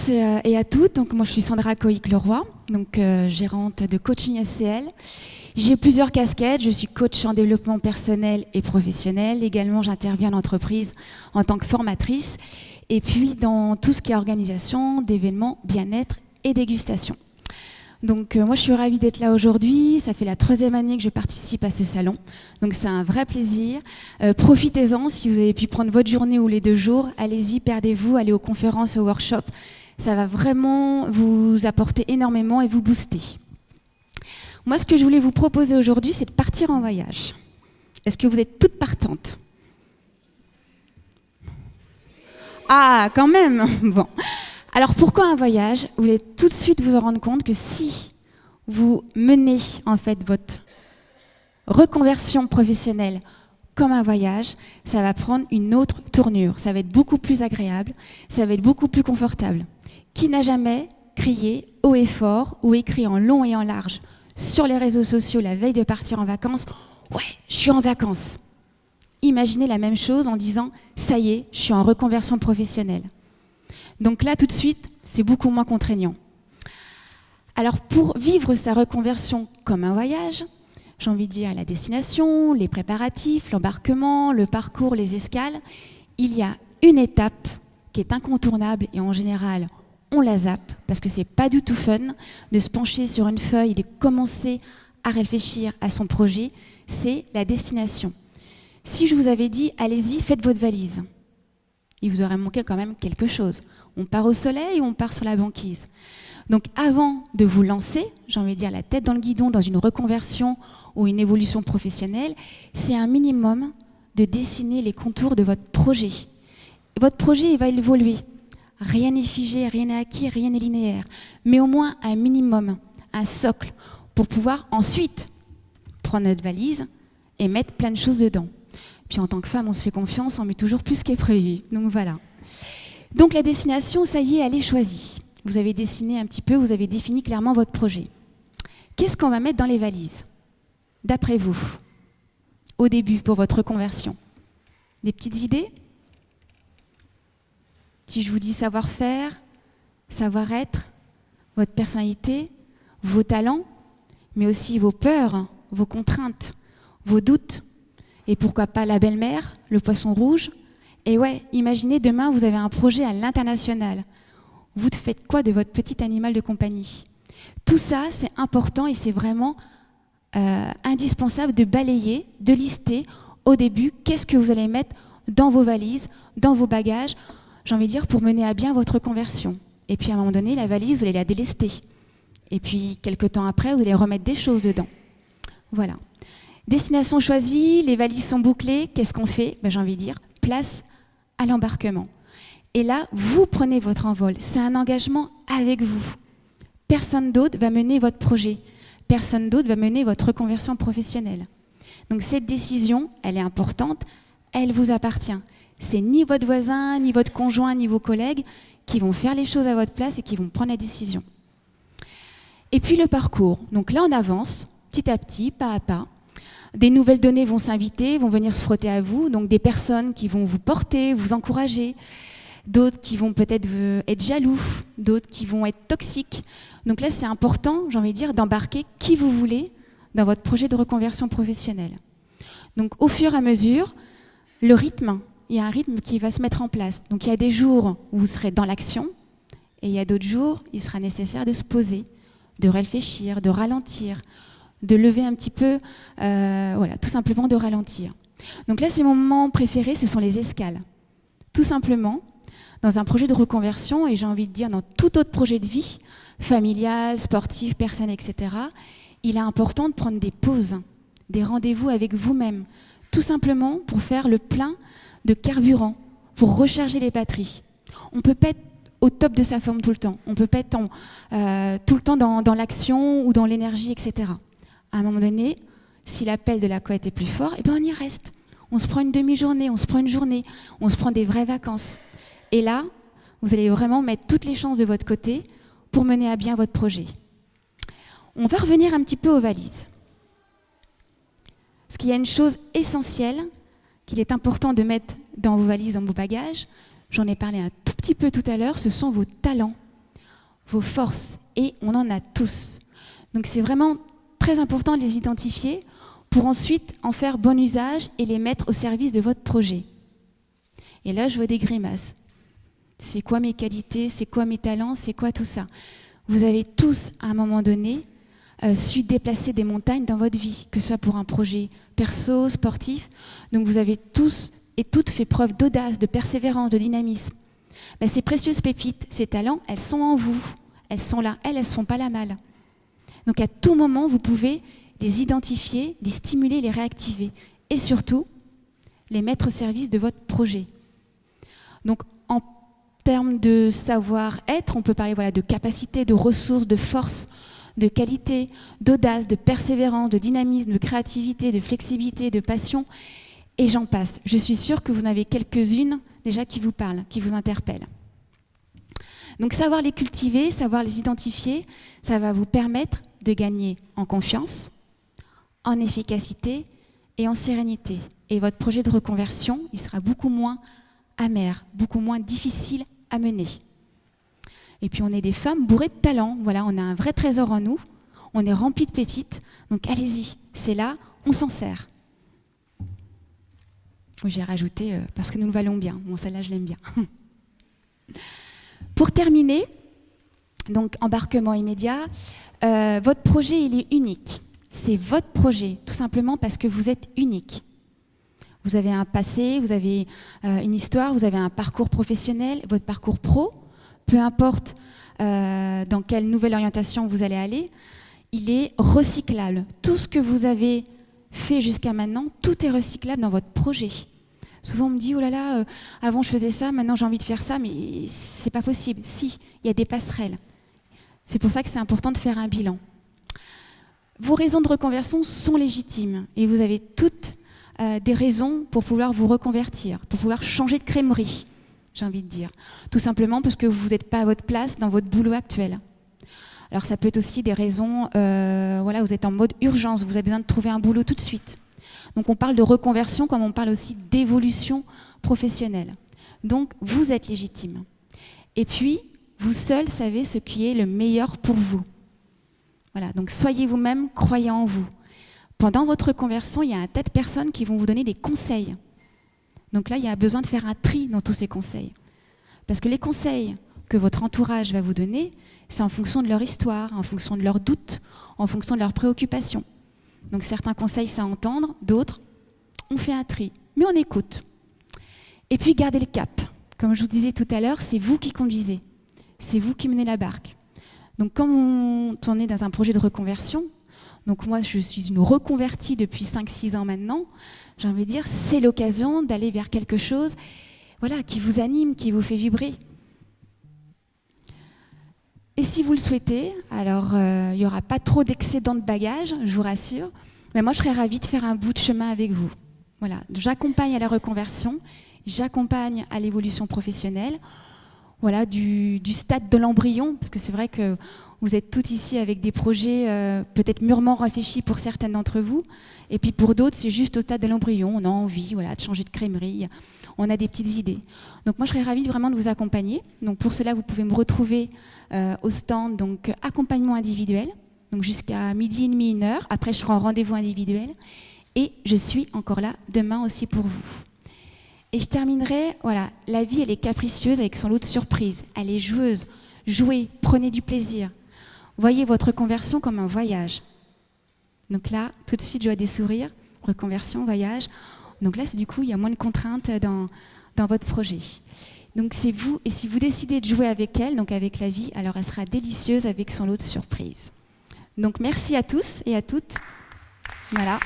et à toutes. Donc, moi, je suis Sandra Coïc-Leroy, donc gérante de coaching SCL. J'ai plusieurs casquettes. Je suis coach en développement personnel et professionnel. Également, j'interviens en entreprise en tant que formatrice. Et puis, dans tout ce qui est organisation d'événements, bien-être et dégustation. Donc moi je suis ravie d'être là aujourd'hui, ça fait la 3e année que je participe à ce salon, donc c'est un vrai plaisir. Profitez-en, si vous avez pu prendre votre journée ou les 2 jours, allez-y, perdez-vous, allez aux conférences, aux workshops, ça va vraiment vous apporter énormément et vous booster. Moi ce que je voulais vous proposer aujourd'hui, c'est de partir en voyage. Est-ce que vous êtes toutes partantes? Ah, quand même. Bon. Alors pourquoi un voyage? Vous allez tout de suite vous en rendre compte que si vous menez en fait votre reconversion professionnelle comme un voyage, ça va prendre une autre tournure. Ça va être beaucoup plus agréable, ça va être beaucoup plus confortable. Qui n'a jamais crié haut et fort ou écrit en long et en large sur les réseaux sociaux la veille de partir en vacances? Ouais, je suis en vacances. Imaginez la même chose en disant ça y est, je suis en reconversion professionnelle. Donc là, tout de suite, c'est beaucoup moins contraignant. Alors, pour vivre sa reconversion comme un voyage, j'ai envie de dire la destination, les préparatifs, l'embarquement, le parcours, les escales, il y a une étape qui est incontournable et en général, on la zappe parce que c'est pas du tout fun de se pencher sur une feuille et de commencer à réfléchir à son projet, c'est la destination. Si je vous avais dit, allez-y, faites votre valise, il vous aurait manqué quand même quelque chose. On part au soleil ou on part sur la banquise? Donc avant de vous lancer, j'ai envie de dire la tête dans le guidon dans une reconversion ou une évolution professionnelle, c'est un minimum de dessiner les contours de votre projet. Votre projet, il va évoluer. Rien n'est figé, rien n'est acquis, rien n'est linéaire. Mais au moins un minimum, un socle, pour pouvoir ensuite prendre notre valise et mettre plein de choses dedans. Puis en tant que femme, on se fait confiance, on met toujours plus qu'est prévu. Donc voilà. Donc la destination, ça y est, elle est choisie. Vous avez dessiné un petit peu, vous avez défini clairement votre projet. Qu'est-ce qu'on va mettre dans les valises, d'après vous, au début, pour votre reconversion? Des petites idées? Si je vous dis savoir-faire, savoir-être, votre personnalité, vos talents, mais aussi vos peurs, vos contraintes, vos doutes, et pourquoi pas la belle-mère, le poisson rouge? Et ouais, imaginez demain, vous avez un projet à l'international. Vous faites quoi de votre petit animal de compagnie? Tout ça, c'est important et c'est vraiment indispensable de balayer, de lister au début qu'est-ce que vous allez mettre dans vos valises, dans vos bagages, j'ai envie de dire, pour mener à bien votre conversion. Et puis à un moment donné, la valise, vous allez la délester. Et puis, quelques temps après, vous allez remettre des choses dedans. Voilà. Destination choisie, les valises sont bouclées, qu'est-ce qu'on fait? J'ai envie de dire, place à l'embarquement. Et là, vous prenez votre envol. C'est un engagement avec vous. Personne d'autre va mener votre projet. Personne d'autre va mener votre reconversion professionnelle. Donc cette décision, elle est importante, elle vous appartient. C'est ni votre voisin, ni votre conjoint, ni vos collègues qui vont faire les choses à votre place et qui vont prendre la décision. Et puis le parcours. Donc là, on avance, petit à petit, pas à pas. Des nouvelles données vont s'inviter, vont venir se frotter à vous, donc des personnes qui vont vous porter, vous encourager, d'autres qui vont peut-être être jaloux, d'autres qui vont être toxiques. Donc là, c'est important, j'ai envie de dire, d'embarquer qui vous voulez dans votre projet de reconversion professionnelle. Donc au fur et à mesure, le rythme, il y a un rythme qui va se mettre en place. Donc il y a des jours où vous serez dans l'action et il y a d'autres jours, il sera nécessaire de se poser, de réfléchir, de ralentir, de lever un petit peu, voilà, tout simplement de ralentir. Donc là, ces moments préférés, ce sont les escales. Tout simplement, dans un projet de reconversion, et j'ai envie de dire dans tout autre projet de vie, familial, sportif, personnel, etc., il est important de prendre des pauses, des rendez-vous avec vous-même, tout simplement pour faire le plein de carburant, pour recharger les batteries. On ne peut pas être au top de sa forme tout le temps, on ne peut pas être tout le temps dans l'action ou dans l'énergie, etc. À un moment donné, si l'appel de la couette est plus fort, eh ben on y reste. On se prend une demi-journée, on se prend une journée, on se prend des vraies vacances. Et là, vous allez vraiment mettre toutes les chances de votre côté pour mener à bien votre projet. On va revenir un petit peu aux valises. Parce qu'il y a une chose essentielle qu'il est important de mettre dans vos valises, dans vos bagages. J'en ai parlé un tout petit peu tout à l'heure, ce sont vos talents. vos forces, et on en a tous. Donc c'est vraiment très important de les identifier pour ensuite en faire bon usage et les mettre au service de votre projet. Et là, je vois des grimaces. C'est quoi mes qualités? C'est quoi mes talents? C'est quoi tout ça? Vous avez tous, à un moment donné, su déplacer des montagnes dans votre vie, que ce soit pour un projet perso, sportif. Donc vous avez tous et toutes fait preuve d'audace, de persévérance, de dynamisme. Ben, ces précieuses pépites, ces talents, elles sont en vous. Elles sont là. Elles ne sont pas là mal. Donc à tout moment, vous pouvez les identifier, les stimuler, les réactiver. Et surtout, les mettre au service de votre projet. Donc en termes de savoir-être, on peut parler de capacité, de ressources, de force, de qualité, d'audace, de persévérance, de dynamisme, de créativité, de flexibilité, de passion, et j'en passe. Je suis sûre que vous en avez quelques-unes déjà qui vous parlent, qui vous interpellent. Donc savoir les cultiver, savoir les identifier, ça va vous permettre de gagner en confiance, en efficacité et en sérénité. Et votre projet de reconversion, il sera beaucoup moins amer, beaucoup moins difficile à mener. Et puis on est des femmes bourrées de talent, voilà, on a un vrai trésor en nous, on est rempli de pépites, donc allez-y, c'est là, on s'en sert. J'ai rajouté parce que nous le valons bien, bon celle-là je l'aime bien. Pour terminer, donc embarquement immédiat, votre projet il est unique, c'est votre projet, tout simplement parce que vous êtes unique. Vous avez un passé, vous avez une histoire, vous avez un parcours professionnel, votre parcours pro, peu importe dans quelle nouvelle orientation vous allez aller, il est recyclable. Tout ce que vous avez fait jusqu'à maintenant, tout est recyclable dans votre projet. Souvent on me dit, oh là là, avant je faisais ça, maintenant j'ai envie de faire ça, mais c'est pas possible. Si, il y a des passerelles. C'est pour ça que c'est important de faire un bilan. Vos raisons de reconversion sont légitimes et vous avez toutes des raisons pour pouvoir vous reconvertir, pour pouvoir changer de crèmerie, j'ai envie de dire. Tout simplement parce que vous n'êtes pas à votre place dans votre boulot actuel. Alors ça peut être aussi des raisons, vous êtes en mode urgence, vous avez besoin de trouver un boulot tout de suite. Donc on parle de reconversion comme on parle aussi d'évolution professionnelle. Donc vous êtes légitime. Et puis, vous seul savez ce qui est le meilleur pour vous. Voilà, donc soyez vous-même, croyez en vous. Pendant votre reconversion, il y a un tas de personnes qui vont vous donner des conseils. Donc là, il y a besoin de faire un tri dans tous ces conseils. Parce que les conseils que votre entourage va vous donner, c'est en fonction de leur histoire, en fonction de leurs doutes, en fonction de leurs préoccupations. Donc certains conseils, c'est à entendre, d'autres, on fait un tri. Mais on écoute. Et puis, gardez le cap. Comme je vous disais tout à l'heure, c'est vous qui conduisez. C'est vous qui menez la barque. Donc quand on est dans un projet de reconversion, donc moi je suis une reconvertie depuis 5-6 ans maintenant, j'ai envie de dire c'est l'occasion d'aller vers quelque chose qui vous anime, qui vous fait vibrer. Et si vous le souhaitez, alors il n'y aura pas trop d'excédent de bagages, je vous rassure, mais moi je serais ravie de faire un bout de chemin avec vous. Voilà, j'accompagne à la reconversion, j'accompagne à l'évolution professionnelle, du stade de l'embryon, parce que c'est vrai que vous êtes toutes ici avec des projets peut-être mûrement réfléchis pour certaines d'entre vous, et puis pour d'autres, c'est juste au stade de l'embryon, on a envie de changer de crèmerie, on a des petites idées. Donc moi, je serais ravie vraiment de vous accompagner. Donc pour cela, vous pouvez me retrouver au stand, donc accompagnement individuel, donc jusqu'à 12h30, 1h. Après, je serai en rendez-vous individuel, et je suis encore là demain aussi pour vous. Et je terminerai, la vie, elle est capricieuse avec son lot de surprises. Elle est joueuse. Jouez, prenez du plaisir. Voyez votre reconversion comme un voyage. Donc là, tout de suite, je vois des sourires. Reconversion, voyage. Donc là, du coup, il y a moins de contraintes dans votre projet. Donc c'est vous, et si vous décidez de jouer avec elle, donc avec la vie, alors elle sera délicieuse avec son lot de surprises. Donc merci à tous et à toutes. Voilà.